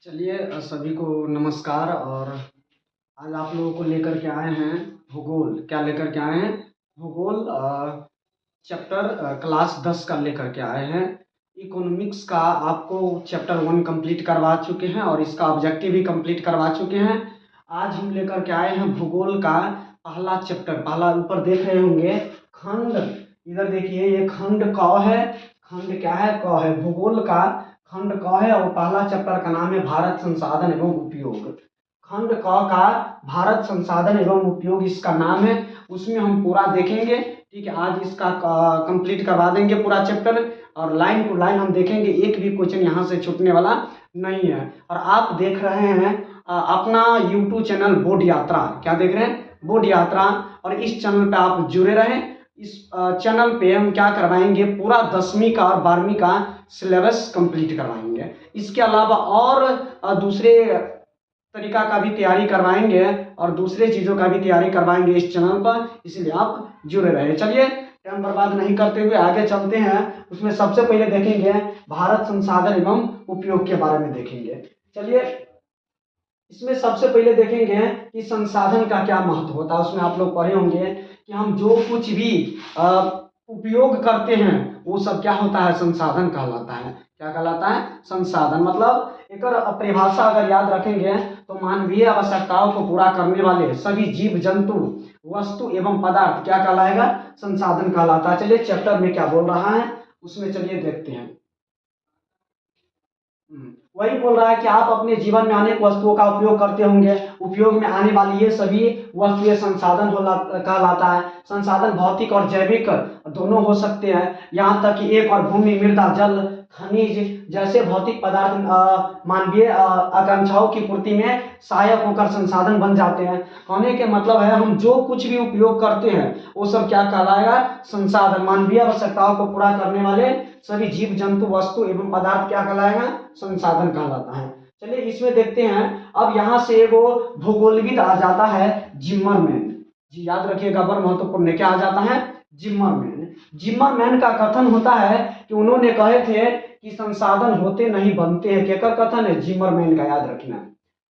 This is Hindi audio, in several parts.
चलिए सभी को नमस्कार। और आज आप लोगों को लेकर के आए हैं भूगोल। क्या लेकर के आए हैं? भूगोल चैप्टर क्लास 10 का लेकर के आए हैं। इकोनॉमिक्स का आपको चैप्टर 1 कंप्लीट करवा चुके हैं और इसका ऑब्जेक्टिव भी कंप्लीट करवा चुके हैं। आज हम लेकर के आए हैं भूगोल का पहला चैप्टर। पहला ऊपर देख रहे होंगे खंड, इधर देखिए ये खंड क है। खंड क्या है? क है। भूगोल का खंड क है और पहला चैप्टर का नाम है भारत संसाधन एवं उपयोग। खंड क का भारत संसाधन एवं उपयोग इसका नाम है। उसमें हम पूरा देखेंगे। ठीक है, आज इसका कंप्लीट करवा देंगे पूरा चैप्टर और लाइन टू लाइन हम देखेंगे। एक भी क्वेश्चन यहाँ से छूटने वाला नहीं है। और आप देख रहे हैं अपना यूट्यूब चैनल बोर्ड यात्रा। क्या देख रहे हैं? बोर्ड यात्रा। और इस चैनल पे आप जुड़े रहें। इस चैनल पे हम क्या करवाएंगे, पूरा 10वीं का और 12वीं का सिलेबस कंप्लीट करवाएंगे। इसके अलावा और दूसरे तरीका का भी तैयारी करवाएंगे और दूसरे चीज़ों का भी तैयारी करवाएंगे इस चैनल पर, इसलिए आप जुड़े रहे। चलिए टाइम बर्बाद नहीं करते हुए आगे चलते हैं। उसमें सबसे पहले देखेंगे भारत संसाधन एवं उपयोग के बारे में देखेंगे। चलिए इसमें सबसे पहले देखेंगे कि संसाधन का क्या महत्व होता है। उसमें आप लोग पढ़े होंगे कि हम जो कुछ भी उपयोग करते हैं वो सब क्या होता है? संसाधन कहलाता है। क्या कहलाता है? संसाधन। मतलब एक परिभाषा अगर याद रखेंगे तो मानवीय आवश्यकताओं को पूरा करने वाले सभी जीव जंतु वस्तु एवं पदार्थ क्या कहलाएगा? संसाधन कहलाता है। चलिए चैप्टर में क्या बोल रहा है उसमें चलिए देखते हैं। वही बोल रहा है कि आप अपने जीवन में अनेक वस्तुओं का उपयोग करते होंगे। उपयोग में आने वाली ये सभी वस्तुएं संसाधन कहलाता है। संसाधन भौतिक और जैविक दोनों हो सकते हैं। यहाँ तक कि एक और भूमि, मृदा, जल, खनिज जैसे भौतिक पदार्थ मानवीय आकांक्षाओं की पूर्ति में सहायक होकर संसाधन बन जाते हैं। कहने के मतलब है हम जो कुछ भी उपयोग करते हैं वो सब क्या कहलाएगा? संसाधन। मानवीय आवश्यकताओं को पूरा करने वाले सभी जीव जंतु वस्तु एवं पदार्थ क्या कहलाएगा? संसाधन कहलाता है। चलिए इसमें देखते हैं। अब यहाँ से वो भूगोलविद आ जाता है जिम्मरमैन जी, याद रखिएगा, बड़ा महत्वपूर्ण है। क्या आ जाता है? जिम्मरमैन। जिम्मरमैन का कथन होता है कि उन्होंने कहे थे कि संसाधन होते नहीं बनते हैं। क्या कथन है? जिम्मरमैन का, याद रखना।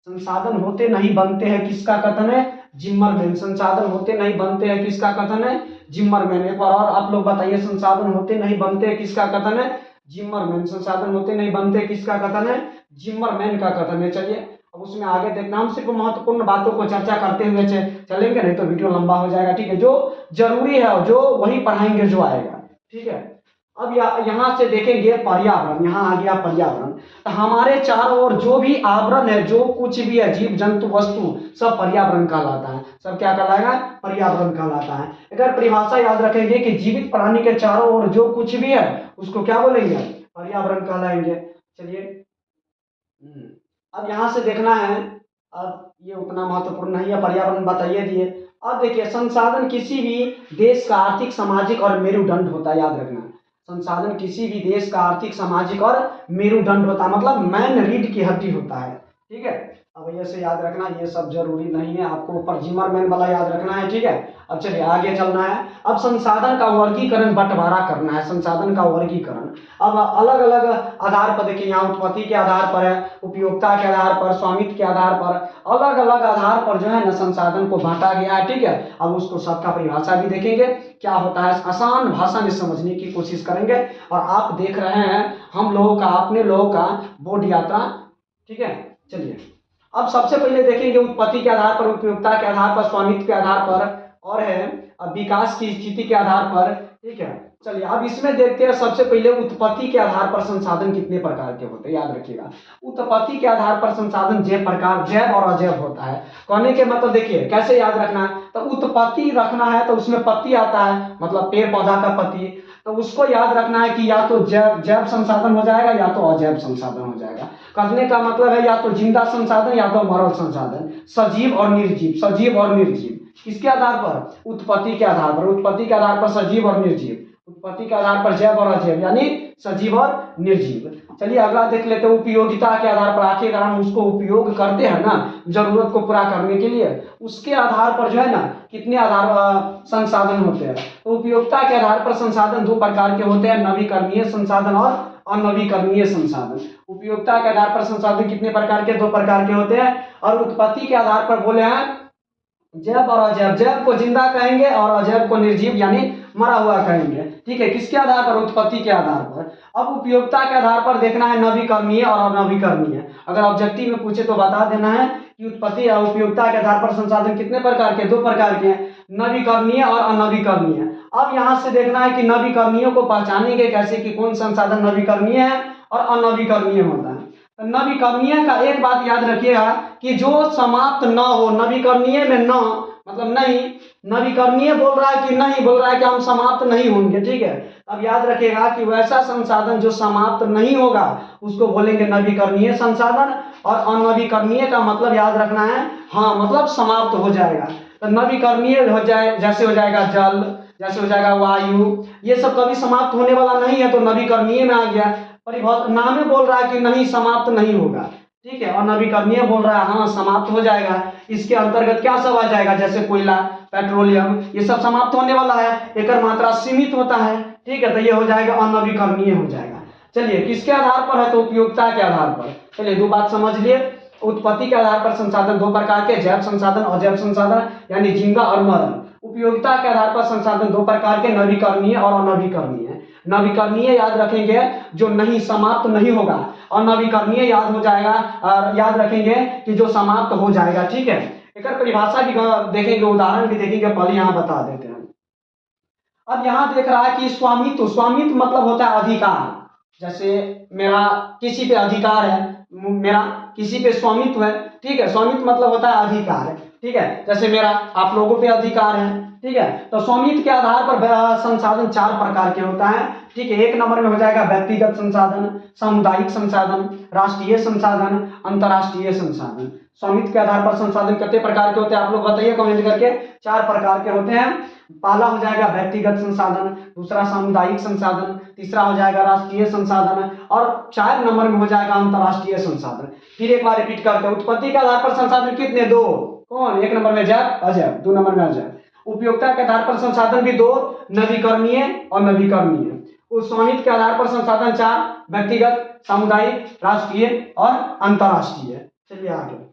संसाधन होते नहीं बनते हैं, किसका कथन है? जिम्मरमैन। संसाधन होते नहीं बनते हैं, किसका कथन है? जिम्मरमैन। एक बार और आप लोग बताइए, संसाधन होते नहीं बनते हैं, किसका कथन है? जिम्मरमैन। संसाधन होते नहीं बनते, किसका कथन है? जिम्मरमैन का कथन है। चलिए अब उसमें आगे देखना। हम सिर्फ महत्वपूर्ण बातों को चर्चा करते हुए चलेंगे, नहीं तो वीडियो लंबा हो जाएगा। ठीक है, जो जरूरी है जो वही पढ़ाएंगे जो आएगा। ठीक है, अब यहाँ से देखेंगे पर्यावरण। यहाँ आ गया पर्यावरण। तो हमारे चारों ओर जो भी आवरण है, जो कुछ भी है, जीव जंतु वस्तु, सब पर्यावरण कहलाता है। सब क्या कहलाएगा? पर्यावरण कहलाता है। अगर परिभाषा याद रखेंगे कि जीवित प्राणी के चारों ओर जो कुछ भी है उसको क्या बोलेंगे? पर्यावरण कहलाएंगे। चलिए अब यहाँ से देखना है। अब ये उतना महत्वपूर्ण नहीं है, पर्यावरण बताइए दिए। अब देखिए, संसाधन किसी भी देश का आर्थिक सामाजिक और मेरुदंड होता है। याद रखना, संसाधन किसी भी देश का आर्थिक सामाजिक और मेरुदंड होता है, मतलब मैन रीढ़ की हड्डी होता है। ठीक है, अब ये से याद रखना, ये सब जरूरी नहीं है, आपको ऊपर जिम्मरमैन वाला याद रखना है। ठीक है, अब चलिए आगे चलना है। अब संसाधन का वर्गीकरण, बंटवारा करना है। संसाधन का वर्गीकरण अब अलग अलग आधार पर देखिए, यहाँ उत्पत्ति के आधार पर है, उपयोगिता के आधार पर, स्वामित्व के आधार पर, अलग अलग आधार पर जो है ना संसाधन को बांटा गया है। ठीक है, अब उसको सबका परिभाषा भी देखेंगे क्या होता है, आसान भाषा में समझने की कोशिश करेंगे। और आप देख रहे हैं हम लोगों का, अपने लोगों का बोर्ड यात्रा। ठीक है, चलिए अब सबसे पहले देखेंगे उत्पत्ति के आधार पर, उपयोगिता के आधार पर, स्वामित्व के आधार पर और है अब विकास की स्थिति के आधार पर। ठीक है, चलिए अब इसमें देखते हैं सबसे पहले उत्पत्ति के आधार पर संसाधन कितने प्रकार के होते हैं। याद रखिएगा, उत्पत्ति के आधार पर संसाधन जैव और अजैव होता है। कहने के मतलब देखिए कैसे याद रखना है। तो उत्पत्ति रखना है तो उसमें पत्ती आता है, मतलब पेड़ पौधा का पत्ती, तो उसको याद रखना है कि या तो जैव संसाधन हो जाएगा या तो अजैव संसाधन हो जाएगा। कहने का मतलब है या तो जिंदा संसाधन या तो मरल संसाधन, सजीव और निर्जीव। सजीव और निर्जीव किसके आधार पर? उत्पत्ति के आधार पर। उत्पत्ति के आधार पर सजीव और निर्जीव, उत्पत्ति के आधार पर जैव और अजैव, यानी सजीव और निर्जीव। चलिए अगला देख लेते हैं उपयोगिता के आधार पर। आखिरकार हम उसको उपयोग करते हैं ना जरूरत को पूरा करने के लिए, उसके आधार पर जो है ना कितने आधार संसाधन होते हैं। तो उपयोगिता के आधार पर संसाधन दो प्रकार के होते हैं, नवीकरणीय संसाधन और और नवीकरणीय संसाधन। उपयोगिता के आधार पर संसाधन कितने प्रकार के? 2 प्रकार के होते हैं। और उत्पत्ति के आधार पर बोले हैं जैव और अजैव। जैव को जिंदा कहेंगे और अजैव को निर्जीव यानी मरा हुआ कहेंगे। ठीक है, किसके आधार पर? उत्पत्ति के आधार पर। अब उपयोगिता के आधार पर देखना है नवीकरणीय और अनवीकरणीय। अगर ऑब्जेक्टिव में पूछे तो बता देना है कि उत्पत्ति और उपयोगिता के आधार पर संसाधन कितने प्रकार के? 2 प्रकार के हैं, नवीकरणीय और अनवीकरणीय। अब यहाँ से देखना है कि नवीकरणीय को पहचानेंगे कैसे कि कौन संसाधन नवीकरणीय है और अनवीकरणीय होता है। नवीकरणीय का एक बात याद रखिएगा कि जो समाप्त न हो, नवीकरणीय में न मतलब नहीं, नवीकरणीय बोल रहा है कि नहीं बोल रहा है कि हम समाप्त नहीं होंगे। ठीक है, अब याद रखिएगा कि वैसा संसाधन जो समाप्त नहीं होगा उसको बोलेंगे नवीकरणीय संसाधन। और अनवीकरणीय का मतलब याद रखना है, हाँ मतलब समाप्त हो जाएगा। तो नवीकरणीय हो जाए जैसे हो जाएगा जल, जैसे हो जाएगा वायु, ये सब कभी समाप्त होने वाला नहीं है तो नवीकरणीय में आ गया। परिभाषा नाम में बोल रहा है कि नहीं समाप्त नहीं होगा। ठीक है, और नवीकरणीय बोल रहा है हाँ समाप्त हो जाएगा। इसके अंतर्गत क्या सब आ जाएगा? जैसे कोयला, पेट्रोलियम, ये सब समाप्त होने वाला है, एक मात्रा सीमित होता है। ठीक है, तो ये हो जाएगा अनवीकरणीय हो जाएगा। चलिए किसके आधार पर है? तो उपयोगिता के आधार पर। चलिए 2 बात समझ लिए। उत्पत्ति के आधार पर संसाधन 2 प्रकार के, जैव संसाधन, अजैव संसाधन यानी जिंदा और मरण। उपयोगिता के आधार पर संसाधन 2 प्रकार के, नवीकरणीय और अनवीकरणीय। नवीकरणीय याद रखेंगे जो नहीं समाप्त नहीं होगा, और नवीकरणीय याद हो जाएगा याद रखेंगे कि जो समाप्त हो जाएगा। ठीक है, एक परिभाषा भी देखेंगे, उदाहरण भी देखेंगे, पहले यहाँ बता देते हैं। अब यहाँ देख रहा है कि स्वामित्व, स्वामित्व मतलब होता है अधिकार। जैसे मेरा किसी पे अधिकार है, मेरा किसी पे स्वामित्व है। ठीक है, स्वामित्व मतलब होता है अधिकार है। ठीक है, जैसे मेरा आप लोगों पे अधिकार है। ठीक है, तो स्वामित्व के आधार पर संसाधन 4 प्रकार के होता है। ठीक है, 1 नंबर में हो जाएगा व्यक्तिगत संसाधन, सामुदायिक संसाधन, राष्ट्रीय संसाधन, अंतर्राष्ट्रीय संसाधन। स्वामित्व के आधार पर संसाधन कितने प्रकार के होते हैं? आप लोग बताइए कमेंट करके। 4 प्रकार के होते हैं। पहला हो जाएगा व्यक्तिगत संसाधन, दूसरा सामुदायिक संसाधन, तीसरा हो जाएगा राष्ट्रीय संसाधन, और 4 नंबर में हो जाएगा अंतर्राष्ट्रीय संसाधन। फिर एक बार रिपीट करते हैं। उत्पत्ति के आधार पर संसाधन कितने? 2। कौन? 1 नंबर में जैव, अजैव, 2 नंबर में अजैव। उपयोगिता के आधार पर संसाधन भी 2, नवीकरणीय और नवीकरणीय। उस स्वामित्व के आधार पर संसाधन 4, व्यक्तिगत, सामुदायिक, राष्ट्रीय और अंतर्राष्ट्रीय। चलिए आगे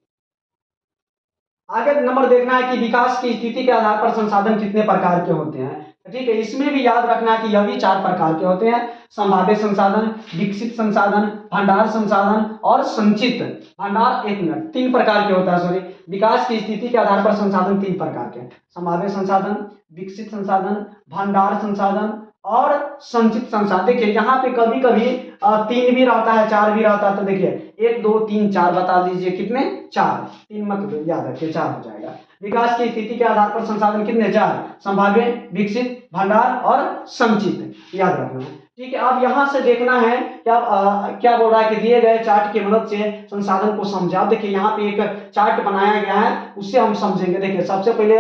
आगे नंबर देखना है कि विकास की स्थिति के आधार पर संसाधन कितने प्रकार के होते हैं। ठीक है, इसमें भी याद रखना है कि यह भी 4 प्रकार के होते हैं। संभाव्य संसाधन, विकसित संसाधन, भंडार संसाधन और संचित भंडार। 1 मिनट, 3 प्रकार के होता है। सॉरी, विकास की स्थिति के आधार पर संसाधन 3 प्रकार के, संभाव्य संसाधन, विकसित संसाधन, भंडार संसाधन और संचित संसाधन। देखिए यहाँ पे कभी कभी 3 भी रहता है, 4 भी रहता है। तो देखिए 1 2 3 4 बता दीजिए कितने? 4। 3 मत याद रखिए, 4 हो जाएगा। विकास की स्थिति के आधार पर संसाधन कितने? 4, संभाव्य, विकसित, भंडार और संचित, याद रखना है। ठीक है, अब यहाँ से देखना है क्या बोल रहा है कि दिए गए चार्ट की मदद से संसाधन को समझा। देखिए यहाँ पे एक चार्ट बनाया गया है, उससे हम समझेंगे। देखिए सबसे पहले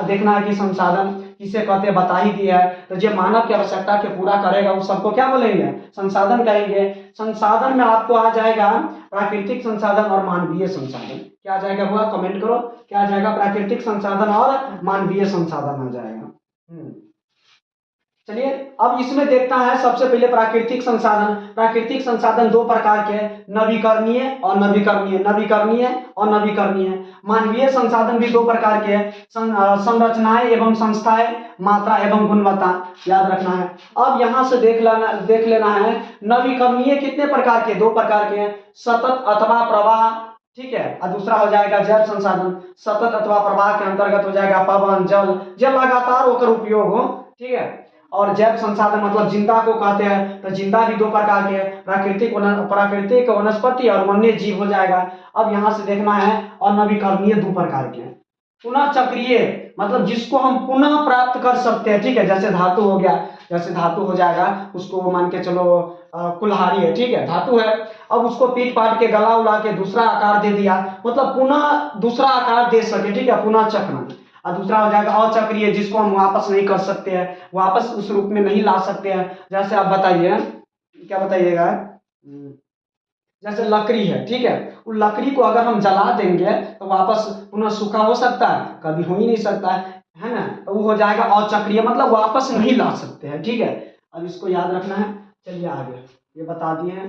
देखना है कि संसाधन किसे कहते हैं, बता ही दिया है। तो जो मानव की आवश्यकता के पूरा करेगा उस सबको क्या बोलेंगे? संसाधन कहेंगे। संसाधन में आपको आ जाएगा प्राकृतिक संसाधन और मानवीय संसाधन। क्या आ जाएगा हुआ? कमेंट करो, क्या आ जाएगा? प्राकृतिक संसाधन और मानवीय संसाधन आ जाएगा। चलिए अब इसमें देखता है सबसे पहले प्राकृतिक संसाधन। प्राकृतिक संसाधन 2 प्रकार के, नवीकरणीय और नवीकरणीय, नवीकरणीय और नवीकरणीय। मानवीय संसाधन भी 2 प्रकार के, संरचनाएं एवं संस्थाएं, मात्रा एवं गुणवत्ता, याद रखना है। अब यहाँ से देख लेना है नवीकरणीय कितने प्रकार के? 2 प्रकार के, सतत अथवा प्रवाह। ठीक है, और दूसरा हो जाएगा जैव संसाधन। सतत अथवा प्रवाह के अंतर्गत हो जाएगा पवन, जल लगातार होकर उपयोग हो। ठीक है, और जैव संसाधन मतलब जिंदा को कहते हैं। तो जिंदा भी 2 प्रकार के, प्राकृतिक वनस्पति और वन्य जीव हो जाएगा। अब यहाँ से देखना है अनवीकरणीय 2 प्रकार के, पुनः चक्रीय मतलब जिसको हम पुनः प्राप्त कर सकते हैं। ठीक है, जैसे धातु हो गया, जैसे धातु हो जाएगा, उसको मान के चलो कुल्हाड़ी है। ठीक है, धातु है, अब उसको पीट पाट के गला उला के दूसरा आकार दे दिया, मतलब पुनः दूसरा आकार दे सके। ठीक है, पुनः चक्रण। और दूसरा हो जाएगा अचक्रीय, जिसको हम वापस नहीं कर सकते हैं, वापस उस रूप में नहीं ला सकते हैं। जैसे आप बताइए, क्या बताइएगा? जैसे लकड़ी है। ठीक है, उस लकड़ी को अगर हम जला देंगे तो वापस पुनः सूखा हो सकता है? कभी हो ही नहीं सकता है ना। तो वो हो जाएगा अचक्रीय, मतलब वापस नहीं ला सकते हैं। ठीक है, अब इसको याद रखना है। चलिए आगे ये बता दिए हैं।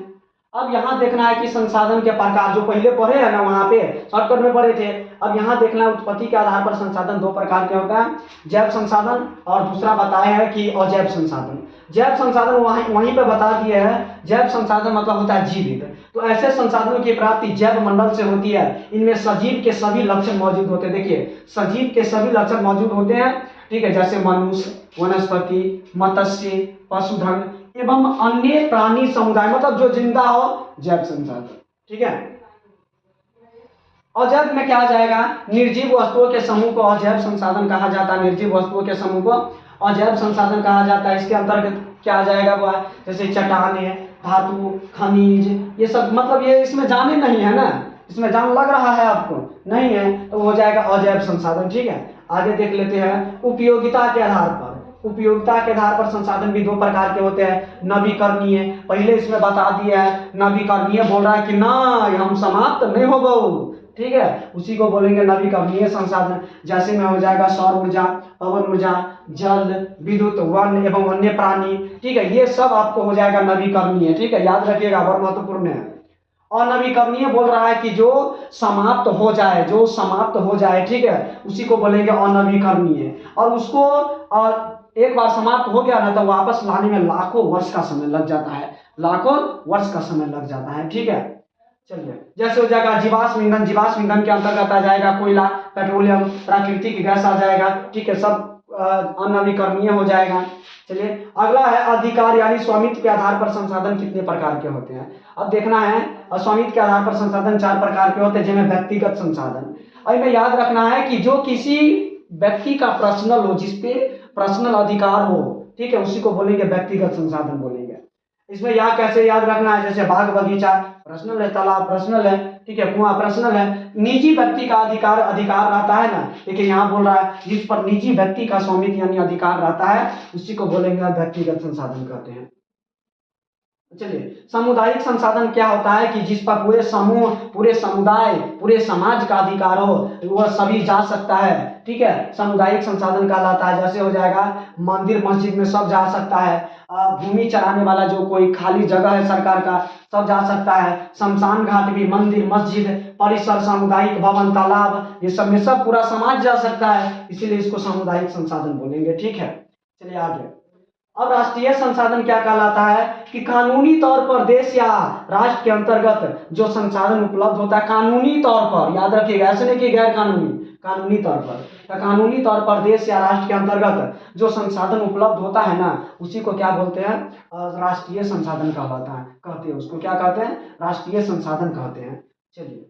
अब यहाँ देखना है कि संसाधन के प्रकार, जो पहले पढ़े हैं ना वहाँ पे शॉर्टकट में पढ़े थे। अब यहाँ देखना है उत्पत्ति के आधार पर संसाधन दो प्रकार के होता है, जैव संसाधन और दूसरा बताया है कि अजैव संसाधन। जैव संसाधन वहीं वहीं पे बता दिए हैं। जैव संसाधन मतलब होता है जीवित, तो ऐसे संसाधनों की प्राप्ति जैव मंडल से होती है। इनमें सजीव के सभी लक्षण मौजूद होते हैं। देखिए सजीव के सभी लक्षण मौजूद होते हैं, ठीक है, जैसे मनुष्य, वनस्पति, मत्स्य, पशुधन एवं अन्य प्राणी समुदाय, मतलब जो जिंदा हो, जैव संसाधन, ठीक है। अजैव में क्या आ जाएगा, निर्जीव वस्तुओं के समूह को अजैव संसाधन कहा जाता है। निर्जीव वस्तुओं के समूह को अजैव संसाधन कहा जाता है। इसके अंतर्गत क्या आ जाएगा, वो जैसे चट्टाने, धातु, खनिज, ये सब, मतलब ये इसमें जाने नहीं है ना, इसमें जान लग रहा है आपको, नहीं है तो हो जाएगा अजैव संसाधन, ठीक है। आगे देख लेते हैं उपयोगिता के आधार पर। उपयोगिता के आधार पर संसाधन भी दो प्रकार के होते हैं, नवीकरणीय, पहले इसमें बता दिया है। नवीकरणीय बोल रहा है कि ना हम समाप्त नहीं हो गए, ठीक है, उसी को बोलेंगे नवीकरणीय संसाधन। जैसे में हो जाएगा सौर ऊर्जा, पवन ऊर्जा, जल, विद्युत, वन एवं वन्य प्राणी, ठीक है, ये सब आपको हो जाएगा नवीकरणीय, ठीक है, याद रखिएगा, बहुत महत्वपूर्ण है। अनवीकरणीय बोल रहा है कि जो समाप्त हो जाए, जो समाप्त हो जाए, ठीक है, उसी को बोलेंगे अनवीकरणीय। और उसको एक बार समाप्त हो गया ना तो वापस लाने में लाखों वर्ष का समय लग जाता है, लाखों वर्ष का समय लग जाता है, ठीक है। चलिए, जैसे हो जाएगा जीवाश्म ईंधन। जीवाश्म ईंधन के अंतर्गत आ जाएगा कोयला, पेट्रोलियम, प्राकृतिक गैस आ जाएगा, ठीक है, सब अनवीकरणीय हो जाएगा। चलिए अगला है अधिकार यानी स्वामित्व के आधार पर संसाधन कितने प्रकार के होते हैं। अब देखना है स्वामित्व के आधार पर संसाधन चार प्रकार के होते हैं, जिनमें व्यक्तिगत संसाधन। और इनमें याद रखना है कि जो किसी व्यक्ति का पर्सनल हो, जिसपे पर्सनल अधिकार हो, ठीक है, उसी को बोलेंगे व्यक्तिगत संसाधन बोलेंगे। इसमें यहाँ कैसे याद रखना है, जैसे बाग बगीचा पर्सनल है, तालाब पर्सनल है, ठीक है, कुआं पर्सनल है। निजी व्यक्ति का अधिकार रहता है ना, लेकिन यहाँ बोल रहा है जिस पर निजी व्यक्ति का स्वामित्व यानी अधिकार रहता है उसी को बोलेंगे व्यक्तिगत संसाधन कहते हैं। चलिए सामुदायिक संसाधन क्या होता है कि जिस पर पूरे समूह, पूरे समुदाय, पूरे समाज का अधिकार हो, वह सभी जा सकता है, ठीक है, सामुदायिक संसाधन कहलाता है। जैसे हो जाएगा मंदिर मस्जिद में सब जा सकता है, भूमि चराने वाला जो कोई खाली जगह है सरकार का, सब जा सकता है। शमशान घाट भी, मंदिर मस्जिद परिसर, सामुदायिक भवन, तालाब, ये सब में सब पूरा समाज जा सकता है, इसीलिए इसको सामुदायिक संसाधन बोलेंगे, ठीक है। चलिए आगे। अब राष्ट्रीय संसाधन क्या कहलाता है कि कानूनी तौर पर देश या राष्ट्र के अंतर्गत जो संसाधन उपलब्ध होता है, कानूनी तौर पर, याद रखिएगा, ऐसे नहीं कि गैर कानूनी, कानूनी तौर पर, तो कानूनी तौर पर देश या राष्ट्र के अंतर्गत जो संसाधन उपलब्ध होता है ना, उसी को क्या बोलते हैं, राष्ट्रीय संसाधन कहलाता है, कहते हैं उसको, क्या कहते हैं, राष्ट्रीय संसाधन कहते हैं। चलिए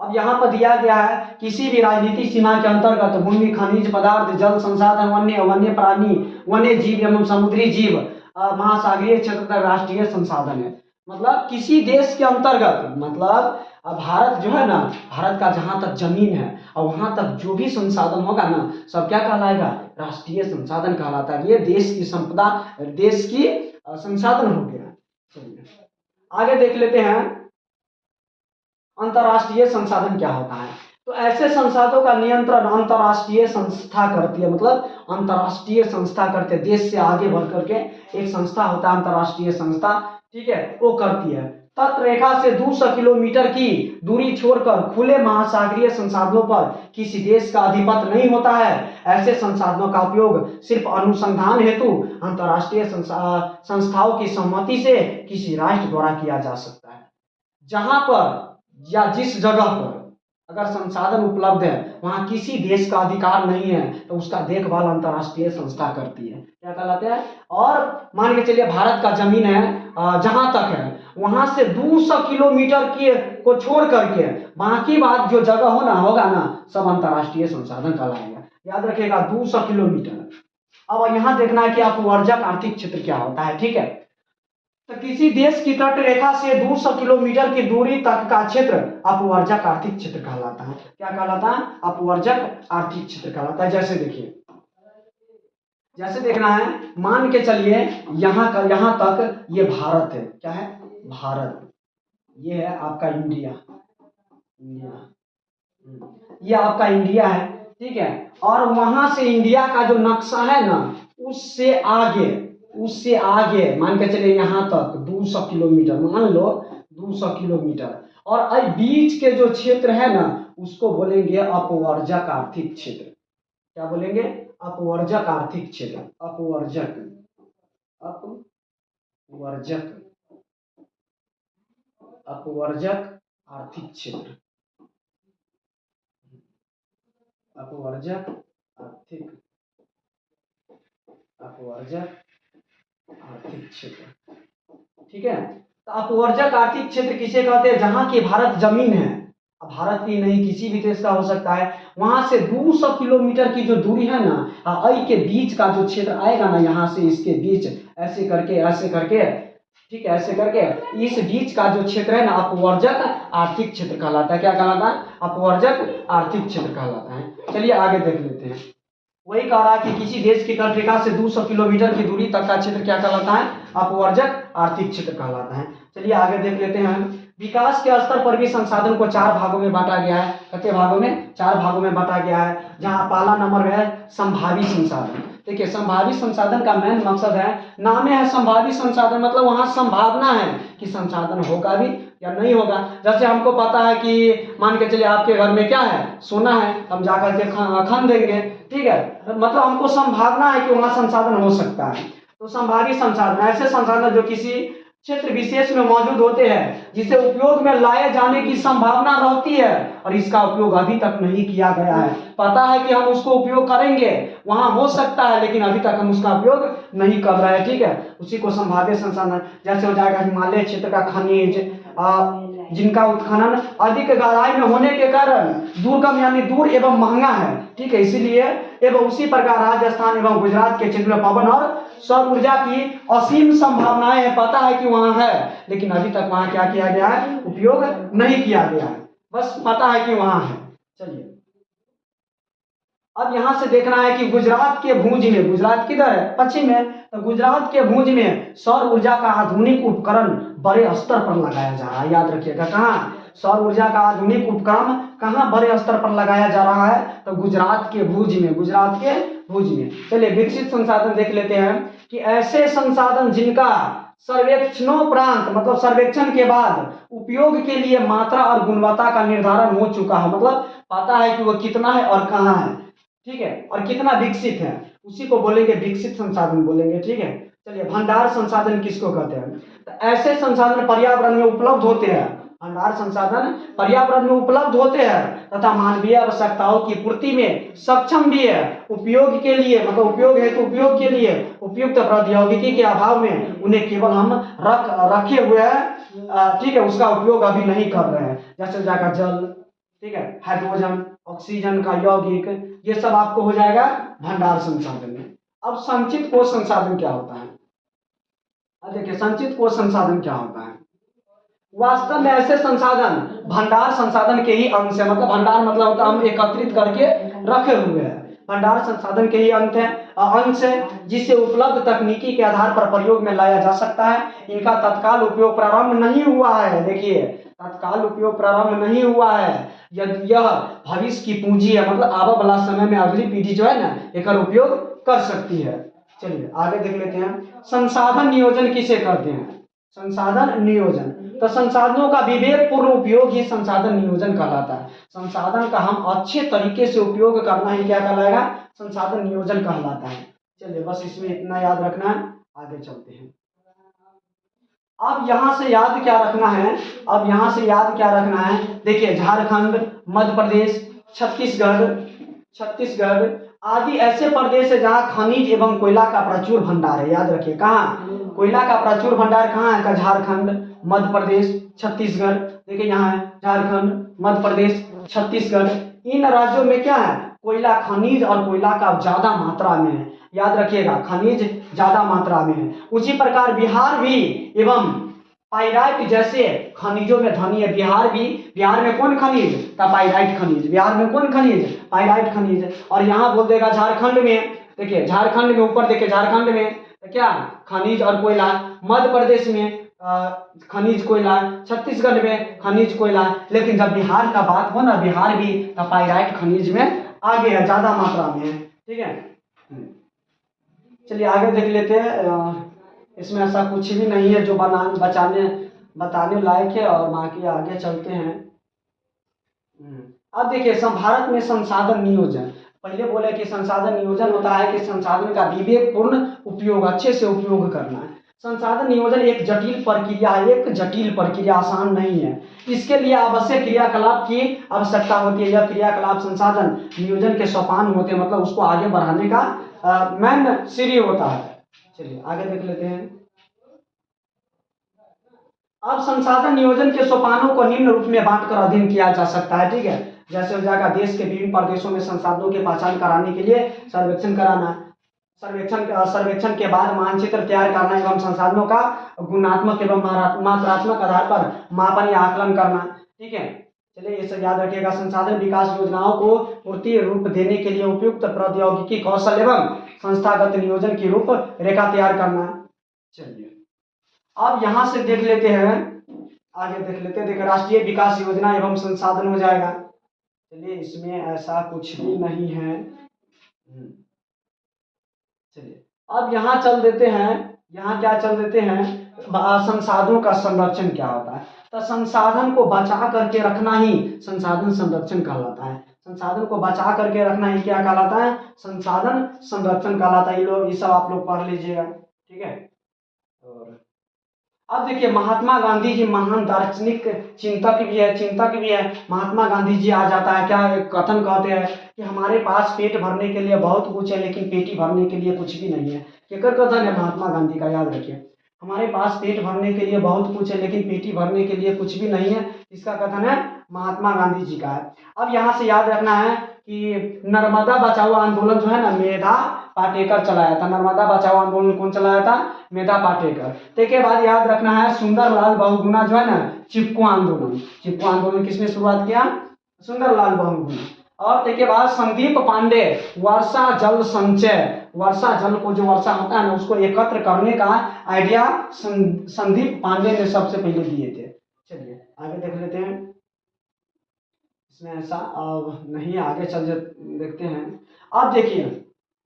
अब यहाँ पर दिया गया है किसी भी राजनीतिक सीमा के अंतर्गत भूमि, खनिज पदार्थ, जल संसाधन, वन्य प्राणी, वन्य जीव एवं समुद्री जीव, महासागरीय क्षेत्र तक राष्ट्रीय संसाधन है। मतलब किसी देश के अंतर्गत, मतलब भारत जो है ना, भारत का जहाँ तक जमीन है और वहाँ तक जो भी संसाधन होगा ना, सब क्या कहलाएगा, राष्ट्रीय संसाधन कहलाता है। ये देश की संपदा, देश की संसाधन हो गया। चलिए आगे देख लेते हैं अंतर्राष्ट्रीय संसाधन क्या होता है। तो ऐसे संसाधनों का नियंत्रण अंतर्राष्ट्रीय संस्था करती है, मतलब अंतर्राष्ट्रीय संस्था करते, देश से आगे बढ़ करके एक संस्था होता है अंतर्राष्ट्रीय संस्था, ठीक है, वो करती है। तटरेखा से 200 किलोमीटर की दूरी छोड़कर खुले महासागरीय संसाधनों पर किसी देश का अधिपत्य नहीं होता है। ऐसे संसाधनों का उपयोग सिर्फ अनुसंधान हेतु अंतर्राष्ट्रीय संस्थाओं की सहमति से किसी राष्ट्र द्वारा किया जा सकता है। जहां पर या जिस जगह पर अगर संसाधन उपलब्ध है वहां किसी देश का अधिकार नहीं है तो उसका देखभाल अंतर्राष्ट्रीय संस्था करती है, क्या कहलाते हैं। और मान के चलिए भारत का जमीन है, जहां तक है वहां से 200 किलोमीटर की को छोड़ करके बाकी बात जो जगह होगा ना, सब अंतर्राष्ट्रीय संसाधन कहलाएगा। याद रखिएगा 200 किलोमीटर। अब यहाँ देखना है कि अपवर्जक आर्थिक क्षेत्र क्या होता है, ठीक है। तो किसी देश की तट रेखा से 200 किलोमीटर की दूरी तक का क्षेत्र अपवर्जक आर्थिक क्षेत्र कहलाता है। क्या कहलाता है, अपवर्जक आर्थिक क्षेत्र कहलाता है। जैसे देखिए, जैसे देखना है, मान के चलिए यहाँ तक ये भारत है, क्या है, भारत, ये है आपका इंडिया, ये आपका इंडिया है, ठीक है। और वहां से इंडिया का जो नक्शा है ना, उससे आगे उससे आगे मान के चलिए यहाँ तक 200 किलोमीटर, मान लो 200 किलोमीटर, और बीच के जो क्षेत्र है ना उसको बोलेंगे अपवर्जक आर्थिक क्षेत्र। क्या बोलेंगे? अपवर्जक आर्थिक क्षेत्र। अपवर्जक, अपवर्जक, अपवर्जक आर्थिक क्षेत्र। अपवर्जक आर्थिक, अपवर्जक आर्थिक क्षेत्र। ठीक है, तो अपवर्जक आर्थिक क्षेत्र किसे कहते हैं? जहां की भारत जमीन है, अब भारत की नहीं किसी भी देश का हो सकता है, वहां से 200 किलोमीटर की जो दूरी है ना, आई के बीच का जो क्षेत्र आएगा ना, यहाँ से इसके बीच ऐसे करके, ठीक है, ऐसे करके इस बीच का जो क्षेत्र है ना अपवर्जक आर्थिक क्षेत्र कहलाता है। क्या कहलाता है? अपवर्जक आर्थिक क्षेत्र कहलाता है। चलिए आगे देख लेते हैं। वही कह रहा है कि किसी देश की तटरेखा से 200 किलोमीटर की दूरी तक का क्षेत्र क्या कहलाता है? अपवर्जक आर्थिक क्षेत्र कहलाता है। चलिए आगे देख लेते हैं। विकास के स्तर पर भी संसाधन को 4 भागों में बांटा गया है। कितने भागों में? 4 भागों में बांटा गया है। जहां पहला नंबर है संभावी संसाधन। देखिए संभावी संसाधन का मेन मकसद है, नाम है संभावी संसाधन, मतलब वहां संभावना है कि संसाधन होगा भी या नहीं होगा। जैसे हमको पता है कि मान के चलिए आपके घर में क्या है? सोना है, हम जाकर के खन देंगे, ठीक है, मतलब हमको संभावना है कि वहां संसाधन हो सकता है। तो संभावी संसाधन ऐसे संसाधन जो किसी क्षेत्र विशेष में मौजूद होते हैं, जिसे उपयोग में लाए जाने की संभावना रहती है और इसका उपयोग अभी तक नहीं किया गया है। पता है कि हम उसको उपयोग करेंगे, वहां हो सकता है, लेकिन अभी तक हम उसका उपयोग नहीं कर रहे हैं, ठीक है, उसी को संभाव्य संसाधन। जैसे हो जाएगा हिमालय क्षेत्र का खनिज, जिनका उत्खनन अधिक गहराई में होने के कारण दुर्गम यानी दूर एवं महंगा है, ठीक है, इसीलिए एवं उसी प्रकार राजस्थान एवं गुजरात के क्षेत्र में पवन और सौर ऊर्जा की असीम संभावनाएं है। पता है कि वहां है, लेकिन अभी तक वहां क्या किया गया है? उपयोग नहीं किया गया है, बस पता है कि वहां है। चलिए अब यहां से देखना है कि गुजरात के भुज में, गुजरात किधर है? पश्चिम में, तो गुजरात के भुज में सौर ऊर्जा का आधुनिक उपकरण बड़े स्तर पर लगाया जा रहा है। याद रखिएगा, कहाँ? सौर ऊर्जा का आधुनिक उपकरण कहाँ बड़े स्तर पर लगाया जा रहा है? तो गुजरात के भुज में, गुजरात के भुज में। चलिए विकसित संसाधन देख लेते हैं कि ऐसे संसाधन जिनका सर्वेक्षणोपरांत मतलब सर्वेक्षण के बाद उपयोग के लिए मात्रा और गुणवत्ता का निर्धारण हो चुका है, मतलब पता है कि वो कितना है और कहाँ है, ठीक है, और कितना विकसित है, उसी को बोलेंगे विकसित संसाधन बोलेंगे, ठीक है। चलिए भंडार संसाधन किसको कहते हैं? तो ऐसे संसाधन पर्यावरण में उपलब्ध होते हैं, भंडार संसाधन पर्यावरण में उपलब्ध होते हैं तथा मानवीय आवश्यकताओं की पूर्ति में सक्षम भी है। उपयोग के लिए मतलब उपयोग है तो उपयोग के लिए उपयुक्त प्रौद्योगिकी के अभाव में उन्हें केवल हम रखे हुए हैं, ठीक है, उसका उपयोग अभी नहीं कर रहे हैं। जैसे जाएगा जल, ठीक है, हाइड्रोजन, ऑक्सीजन का यौगिक, ये सब आपको हो जाएगा भंडार संसाधन में। अब संचित कोश संसाधन क्या होता है? अब देखिए संचित कोश संसाधन क्या होता है? वास्तव में ऐसे संसाधन भंडार संसाधन के ही अंश है, मतलब भंडार मतलब होता है हम एकत्रित करके रखे हुए हैं। भंडार संसाधन के ही अंश है जिसे उपलब्ध तकनीकी के आधार पर प्रयोग में लाया जा सकता है। इनका तत्काल उपयोग प्रारंभ नहीं हुआ है, देखिए तत्काल उपयोग प्रारंभ नहीं हुआ है, यदि यह भविष्य की पूंजी है, मतलब आने वाला समय में अगली पीढ़ी जो है ना एक उपयोग कर सकती है। चलिए आगे देख लेते हैं। संसाधन नियोजन किसे कहते हैं? संसाधन नियोजन, तो संसाधनों का विवेक पूर्ण उपयोग ही संसाधन नियोजन कहलाता है। संसाधन का हम अच्छे तरीके से उपयोग करना ही क्या कहलाएगा? संसाधन नियोजन कहलाता है। चलिए बस इसमें इतना याद रखना है, आगे चलते हैं। अब यहां से याद क्या रखना है? अब यहां से याद क्या रखना है? देखिए झारखंड, मध्य प्रदेश, छत्तीसगढ़ आदि ऐसे प्रदेश है जहां खनिज एवं कोयला का प्रचुर भंडार है। याद रखिए कहाँ कोयला का प्रचुर भंडार कहाँ है? झारखंड, मध्य प्रदेश, छत्तीसगढ़। देखिए यहाँ है झारखंड, मध्य प्रदेश, छत्तीसगढ़। इन राज्यों में क्या है? कोयला, खनिज और कोयला का ज्यादा मात्रा में है। याद रखिएगा खनिज ज्यादा मात्रा में है। उसी प्रकार बिहार भी एवं पाइराइट जैसे खनिजों में धनी है। बिहार में कौन खनिज? पाइराइट खनिज। बिहार में कौन खनिज? पाइराइट खनिज। और यहाँ बोल देगा झारखंड में, देखिए झारखंड में ऊपर देखिए झारखंड में क्या खनिज और कोयला, मध्य प्रदेश में खनिज कोयला, छत्तीसगढ़ में खनिज कोयला। लेकिन जब बिहार का बात हो ना, बिहार भी पाइराइट खनिज में आगे है, ज्यादा मात्रा में है, ठीक है। चलिए आगे देख लेते हैं। इसमें ऐसा कुछ भी नहीं है जो बताने लायक है। और बाकी आगे चलते हैं। अब देखिए भारत में संसाधन नियोजन, पहले बोले कि संसाधन नियोजन होता है कि संसाधन का विवेकपूर्ण उपयोग, अच्छे से उपयोग करना है। संसाधन नियोजन एक जटिल प्रक्रिया है, एक जटिल प्रक्रिया, आसान नहीं है। इसके लिए आवश्यक क्रियाकलाप की आवश्यकता होती है। यह क्रियाकलाप संसाधन नियोजन के सोपान होते हैं, मतलब उसको आगे बढ़ाने का मेन सीढ़ी होता है। चलिए आगे देख लेते हैं। अब संसाधन नियोजन के सोपानों को निम्न रूप में बांटकर अध्ययन किया जा सकता है। ठीक है, जैसे हो जाएगा देश के विभिन्न प्रदेशों में संसाधनों की पहचान कराने के लिए सर्वेक्षण कराना, सर्वेक्षण के बाद मानचित्र तैयार करना एवं संसाधनों का गुणात्मक एवं मात्रात्मक आधार पर मापन या आकलन करना। ठीक है, चलिए ये सब याद रखिएगा। संसाधन विकास योजनाओं को पूर्ति रूप देने के लिए उपयुक्त प्रौद्योगिकी कौशल एवं संस्थागत नियोजन की रूप रेखा तैयार करना। चलिए अब यहां से देख लेते हैं, आगे देख लेते हैं। देखिए राष्ट्रीय विकास योजना एवं संसाधन हो जाएगा। चलिए इसमें ऐसा कुछ भी नहीं है। चलिए अब यहाँ चल देते हैं। यहाँ क्या चल देते हैं, संसाधनों का संरक्षण क्या होता है। तो संसाधन को बचा करके रखना ही संसाधन संरक्षण कहलाता है। संसाधन को बचा करके रखना ही क्या कहलाता है, संसाधन संरक्षण कहलाता है। ये सब आप लोग पढ़ लीजिएगा। ठीक है, और अब देखिए महात्मा गांधी जी महान दार्शनिक चिंतक भी है। महात्मा गांधी जी आ जाता है, क्या एक कथन कहते हैं कि हमारे पास पेट भरने के लिए बहुत कुछ है लेकिन पेटी भरने के लिए कुछ भी नहीं है। केकर कथन है, महात्मा गांधी का, याद रखिए। हमारे पास पेट भरने के लिए बहुत कुछ है लेकिन पेटी भरने के लिए कुछ भी नहीं है, इसका कथन है महात्मा गांधी जी का है। अब यहाँ से याद रखना है कि नर्मदा बचाओ आंदोलन जो है ना, मेधा पाटेकर चलाया था। नर्मदा बचाओ आंदोलन कौन चलाया था, मेधा पाटेकर। के बाद याद रखना है सुंदरलाल बहुगुणा जो है ना, चिपको आंदोलन किसने शुरुआत किया, सुंदरलाल बहुगुणा। और के बाद संदीप पांडे वर्षा जल संचय, वर्षा जल को जो वर्षा होता है ना उसको एकत्र करने का आइडिया संदीप पांडे ने सबसे पहले दिए थे। चलिए आगे देख लेते हैं। इसमें ऐसा अब नहीं, आगे चल देखते हैं। अब देखिए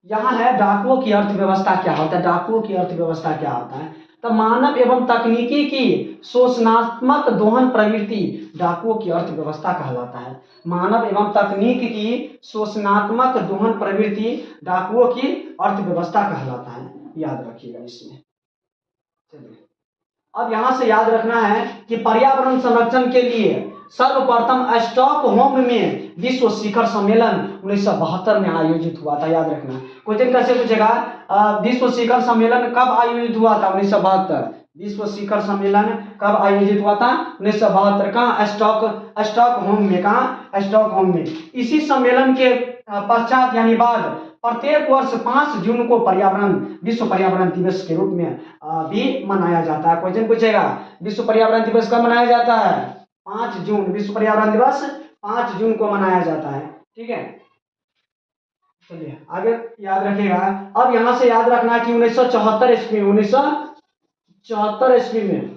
यहाँ है डाकुओं की अर्थव्यवस्था क्या होता है। डाकुओं की अर्थव्यवस्था क्या होता है, तो मानव एवं तकनीकी की शोषणात्मक दोहन प्रवृत्ति डाकुओं की अर्थव्यवस्था कहलाता है। मानव एवं तकनीक की शोषणात्मक दोहन प्रवृत्ति डाकुओं की अर्थव्यवस्था कहलाता है, याद रखिएगा इसमें। चलिए अब यहां से याद रखना है कि पर्यावरण संरक्षण के लिए सर्वप्रथम स्टॉकहोम में विश्व शिखर सम्मेलन 1972 में आयोजित हुआ था, याद रखना। क्वेश्चन कैसे पूछेगा, विश्व शिखर सम्मेलन कब आयोजित हुआ था, 1972। विश्व शिखर सम्मेलन कब आयोजित हुआ था, 1972। कहाँ, स्टॉकहोम में। कहाँ, स्टॉकहोम में। इसी सम्मेलन के पश्चात यानी बाद प्रत्येक वर्ष 5 जून को विश्व पर्यावरण दिवस के रूप में भी मनाया जाता है। क्वेश्चन पूछेगा विश्व पर्यावरण दिवस कब मनाया जाता है, 5 जून। विश्व पर्यावरण दिवस 5 जून को मनाया जाता है। ठीक है, चलिए आगे याद रखिएगा। अब यहां से याद रखना कि 1974 ईस्वी में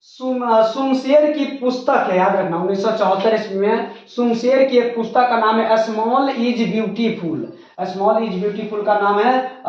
सुमशेर की पुस्तक है, याद रखना। 1974 ईस्वी में सुमशेर की एक पुस्तक का नाम है small is beautiful. Small is beautiful का नाम है,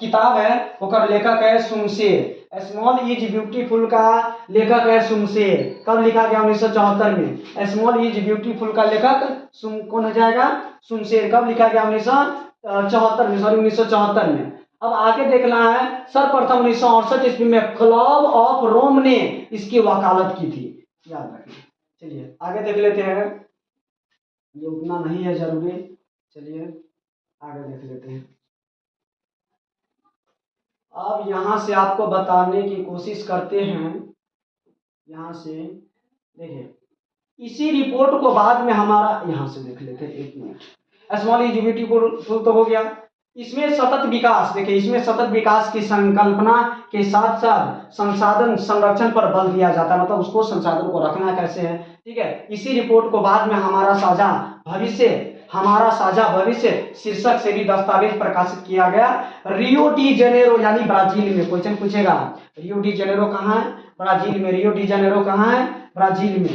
किताब है, उसका लेखक है सुमशेर। स्मॉल इज ब्यूटीफुल का लेखक है सुमशेर। कब लिखा गया, 1974 में। स्मॉल इज ब्यूटीफुल का लेखक कौन हो जाएगा, सुमशेर। कब लिखा गया, 1974 में। अब आगे देखना है, सर्वप्रथम 1968 ईस्वी में क्लब ऑफ रोम ने इसकी वकालत की थी, याद रखना। चलिए आगे देख लेते हैं, ये उतना नहीं है जरूरी। चलिए आगे देख लेते हैं। अब यहाँ से आपको बताने की कोशिश करते हैं। यहाँ से देखिए, इसी रिपोर्ट को बाद में हमारा, यहाँ से देख लेते हैं, एक मिनट। स्मॉल इज ब्यूटीफुल तो हो गया। इसमें सतत विकास, देखिए इसमें सतत विकास की संकल्पना के साथ साथ संसाधन संरक्षण पर बल दिया जाता है, मतलब उसको संसाधन को रखना कैसे है। ठीक है, इसी रिपोर्ट को बाद में हमारा साझा भविष्य शीर्षक से भी दस्तावेज प्रकाशित किया गया, रियो डी जेनेरो यानी ब्राजील में। क्वेश्चन पूछेगा रियो डी जेनेरो कहाँ है, ब्राजील में। रियो डी जेनेरो कहाँ है, ब्राजील में।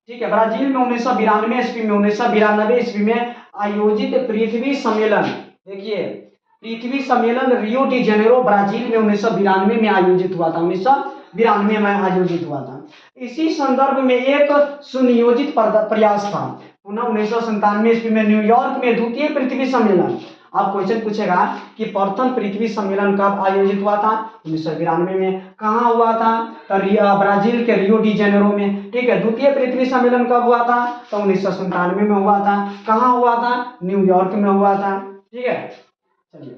ठीक है, ब्राजील में 1992 ईस्वी में आयोजित पृथ्वी सम्मेलन, देखिए पृथ्वी सम्मेलन रियो डी जेनेरो ब्राजील में 1992 में आयोजित हुआ था। 1992 में आयोजित हुआ था। इसी संदर्भ में एक सुनियोजित प्रयास था। 1997 ईस्वी में न्यूयॉर्क में द्वितीय पृथ्वी सम्मेलन। अब क्वेश्चन पूछेगा कि प्रथम पृथ्वी सम्मेलन कब आयोजित हुआ था? 1992 में। कहाँ हुआ था? तो ब्राजील के रियो डी जेनेरो में। ठीक है। द्वितीय पृथ्वी सम्मेलन कब हुआ था? तो 1997 में हुआ था। कहाँ हुआ था? न्यूयॉर्क में हुआ था। ठीक है। चलिए,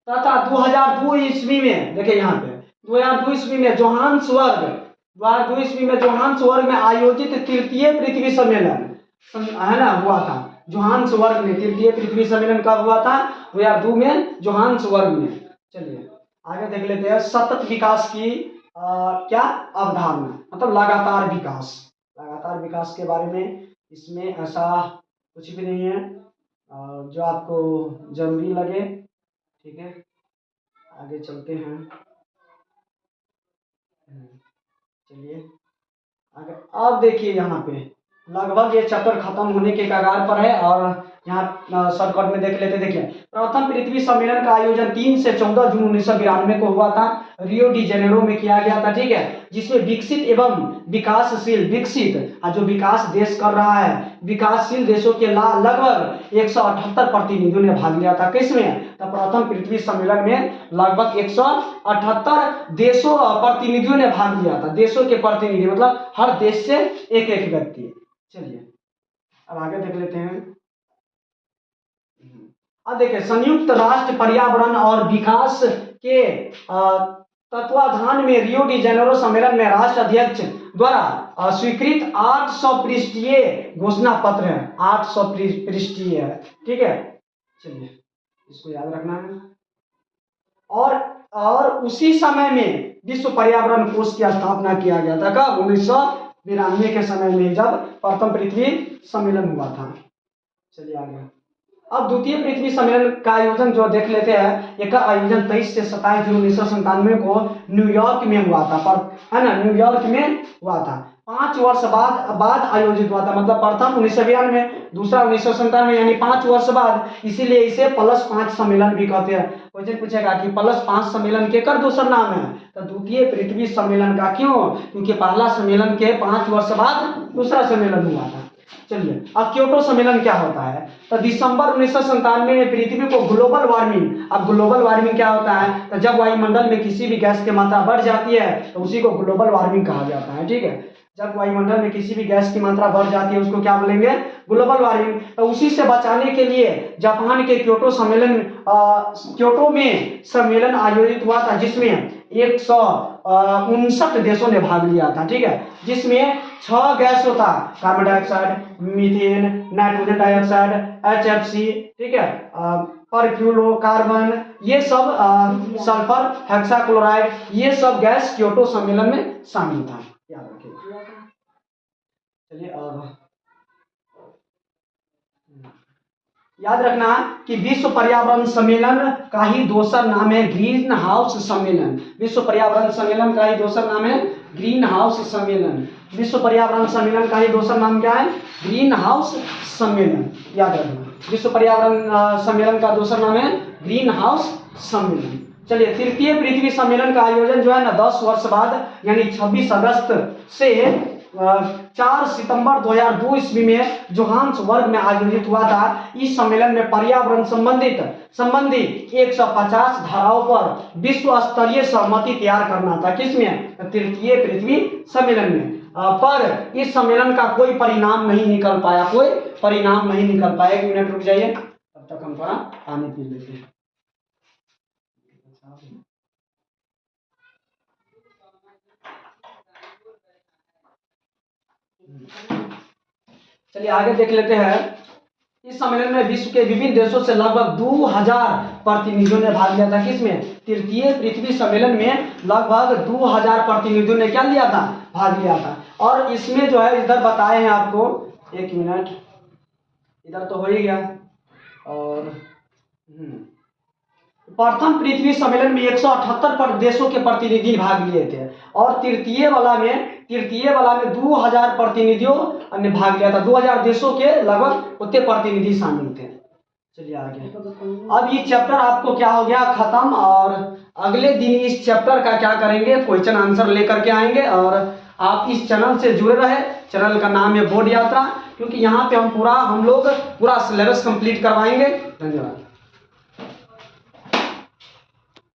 तथा 2002 ईस्वी में, देखिए यहाँ पे 2002 ईस्वी में जोहान्सबर्ग में आयोजित तृतीय पृथ्वी सम्मेलन है ना हुआ था। जोहान्सबर्ग में तृतीय पृथ्वी सम्मेलन कब हुआ था? 2002 में जोहान्सबर्ग में। चलिए आगे देख लेते हैं। सतत विकास की क्या अवधारणा, मतलब लगातार विकास के बारे में इसमें ऐसा कुछ भी नहीं है जो आपको जरूरी लगे। ठीक है, आगे चलते हैं। चलिए आगे, अब देखिए यहाँ पे लगभग ये चैप्टर खत्म होने के कगार पर है और यहाँ शॉर्टकट में देख लेते। देखिए, प्रथम पृथ्वी सम्मेलन का आयोजन 3 से 14 जून 1992 को हुआ था। रियो डी जेनेरो में किया गया था। ठीक है, जिसमें विकसित एवं विकासशील जो विकास देश कर रहा है, विकासशील देशों के लगभग 178 प्रतिनिधियों ने भाग लिया था। किसमें? तो प्रथम पृथ्वी सम्मेलन में लगभग 178 देशों प्रतिनिधियों ने भाग लिया था। देशों के प्रतिनिधि मतलब हर देश से एक एक व्यक्ति। चलिए अब आगे देख लेते हैं। अब देखिए, संयुक्त राष्ट्र पर्यावरण और विकास के तत्वाधान में रियो डी जेनेरो सम्मेलन में राष्ट्र अध्यक्ष द्वारा स्वीकृत 800 पृष्ठीय घोषणा पत्र है। 800 पृष्ठीय है। ठीक है, चलिए इसको याद रखना है। और उसी समय में विश्व पर्यावरण कोष की स्थापना किया गया था। कब? 1992 के समय में, जब प्रथम पृथ्वी सम्मेलन हुआ था। चलिए आगे। अब द्वितीय पृथ्वी सम्मेलन का आयोजन जो देख लेते हैं। इसका आयोजन 23 से 27 जून 1997 को न्यूयॉर्क में हुआ था, है ना, न्यूयॉर्क में हुआ था। 5 वर्ष बाद आयोजित हुआ था, मतलब प्रथम 1992 में, दूसरा 1997 यानी 5 वर्ष बाद। इसीलिए इसे +5 सम्मेलन भी कहते हैं। क्वेश्चन पूछेगा कि +5 सम्मेलन के कर दूसरा नाम है? तो द्वितीय पृथ्वी सम्मेलन का। क्यों? क्योंकि पहला सम्मेलन के 5 वर्ष बाद दूसरा सम्मेलन हुआ था। चलिए, अब क्योटो सम्मेलन क्या होता है? तो दिसंबर 1997 में पृथ्वी को ग्लोबल वार्मिंग। अब ग्लोबल वार्मिंग क्या होता है? तो जब वायुमंडल में किसी भी गैस की मात्रा बढ़ जाती है तो उसी को ग्लोबल वार्मिंग कहा जाता है। ठीक है, जब वायुमंडल में किसी भी गैस की मात्रा बढ़ जाती है उसको क्या बोलेंगे? Global warming. तो उसी से बचाने के लिए जापान के क्योटो में सम्मेलन आयोजित हुआ था, जिसमें 159 देशों ने भाग लिया था। ठीक है, जिसमें 6 गैस होता, carbon dioxide, methane, nitrogen dioxide, HFC, ठीक है, परफ्लोरोकार्बन, ये सब, सल्फर हेक्साक्लोराइड, ये सब गैस क्योटो सम्मेलन में शामिल था। याद रखिए। चलिए अब याद रखना कि विश्व पर्यावरण सम्मेलन का ही दूसरा नाम है ग्रीन हाउस सम्मेलन। विश्व पर्यावरण सम्मेलन का ही दूसरा नाम है ग्रीन हाउस सम्मेलन। विश्व पर्यावरण सम्मेलन का ही दूसरा नाम क्या है? ग्रीन हाउस सम्मेलन। याद रखना, विश्व पर्यावरण सम्मेलन का दूसरा नाम है ग्रीन हाउस सम्मेलन। चलिए, तृतीय पृथ्वी सम्मेलन का आयोजन जो है ना 10 वर्ष बाद यानी 26 अगस्त से 4 सितंबर 2002 ईस्वी में जोहान्सबर्ग में आयोजित हुआ था। इस सम्मेलन में पर्यावरण संबंधी 150 धाराओं पर विश्व स्तरीय सहमति तैयार करना था। किसमें? तृतीय पृथ्वी सम्मेलन में। पर इस सम्मेलन का कोई परिणाम नहीं निकल पाया। एक मिनट रुक जाइए, तब तक हम थोड़ा पानी पी लेते हैं। चलिए आगे देख लेते हैं। इस सम्मेलन में विश्व के विभिन्न देशों से लगभग 2000 प्रतिनिधियों ने भाग लिया था। किसमें? तृतीय पृथ्वी सम्मेलन में लगभग 2000 प्रतिनिधियों ने क्या लिया था? भाग लिया था। और इसमें जो है इधर बताए हैं आपको, एक मिनट, इधर तो हो ही गया। और प्रथम पृथ्वी सम्मेलन में 178 देशों के प्रतिनिधि भाग लिए थे और तृतीय वाला में 2000 प्रतिनिधियों ने भाग लिया था। 2000 देशों के लगभग उतने प्रतिनिधि शामिल थे। चलिए आगे। अब ये चैप्टर आपको क्या हो गया, खत्म। और अगले दिन इस चैप्टर का क्या करेंगे, क्वेश्चन आंसर लेकर के आएंगे। और आप इस चैनल से जुड़े रहे। चैनल का नाम है बोर्ड यात्रा, क्योंकि यहाँ पे हम लोग पूरा सिलेबस कंप्लीट करवाएंगे। धन्यवाद।